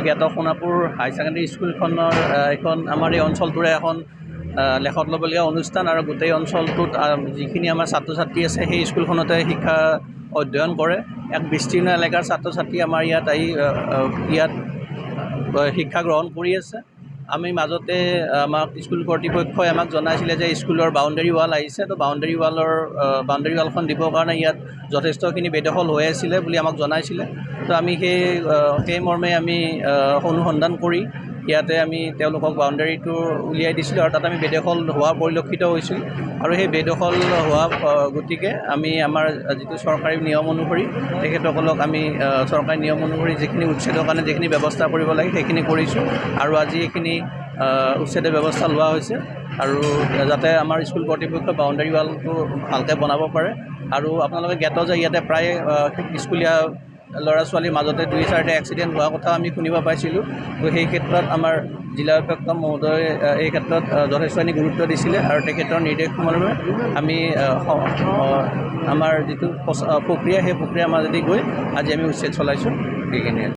জ্ঞাত সোণাপুৰ হাই ছেকেণ্ডেৰী স্কুলখনৰ এখন আমাৰ এই অঞ্চলটোৰে এখন লেখত ল'বলগীয়া অনুষ্ঠান আৰু গোটেই অঞ্চলটোত যিখিনি আমাৰ ছাত্ৰ ছাত্ৰী আছে সেই স্কুলখনতে শিক্ষা অধ্যয়ন কৰে। এক বিস্তীৰ্ণ এলেকাৰ ছাত্ৰ ছাত্ৰী আমাৰ ইয়াত আহি ইয়াত শিক্ষা গ্ৰহণ কৰি আছে। আমি মাজতে আমাক স্কুল কৰ্তৃপক্ষই আমাক জনাইছিলে যে স্কুলৰ বাউণ্ডেৰী ৱাল আহিছে, তো বাউণ্ডেৰী ৱালখন দিবৰ কাৰণে ইয়াত যথেষ্টখিনি বেদখল হৈ আছিলে বুলি আমাক জনাইছিলে। তো আমি সেই মৰ্মে আমি অনুসন্ধান কৰি ইয়াতে আমি তেওঁলোকক বাউণ্ডেৰীটো উলিয়াই দিছিলোঁ আৰু তাত আমি বেদখল হোৱা পৰিলক্ষিত হৈছিল। আৰু সেই বেদখল হোৱা গতিকে আমি আমাৰ যিটো চৰকাৰী নিয়ম অনুসৰি তেখেতসকলক আমি চৰকাৰী নিয়ম অনুসৰি যিখিনি উচ্ছেদৰ কাৰণে যিখিনি ব্যৱস্থা কৰিব লাগে সেইখিনি কৰিছোঁ। আৰু আজি এইখিনি উচ্ছেদৰ ব্যৱস্থা লোৱা হৈছে আৰু যাতে আমাৰ স্কুল কৰ্তৃপক্ষই বাউণ্ডেৰী ৱালটো ভালকৈ বনাব পাৰে। আৰু আপোনালোকে জ্ঞাত যে ইয়াতে প্ৰায় স্কুলীয়া ল'ৰা ছোৱালীৰ মাজতে 2-4টা এক্সিডেণ্ট হোৱা কথা আমি শুনিব পাইছিলোঁ। তো সেই ক্ষেত্ৰত আমাৰ জিলা উপায়ুক্ত মহোদয়ে এই ক্ষেত্ৰত যথেষ্টখিনি গুৰুত্ব দিছিলে আৰু তেখেতৰ নিৰ্দেশমৰ্মে আমি আমাৰ যিটো প্ৰক্ৰিয়া সেই প্ৰক্ৰিয়াৰ মাজেদি গৈ আজি আমি উচ্ছেদ চলাইছোঁ। সেইখিনিয়ে।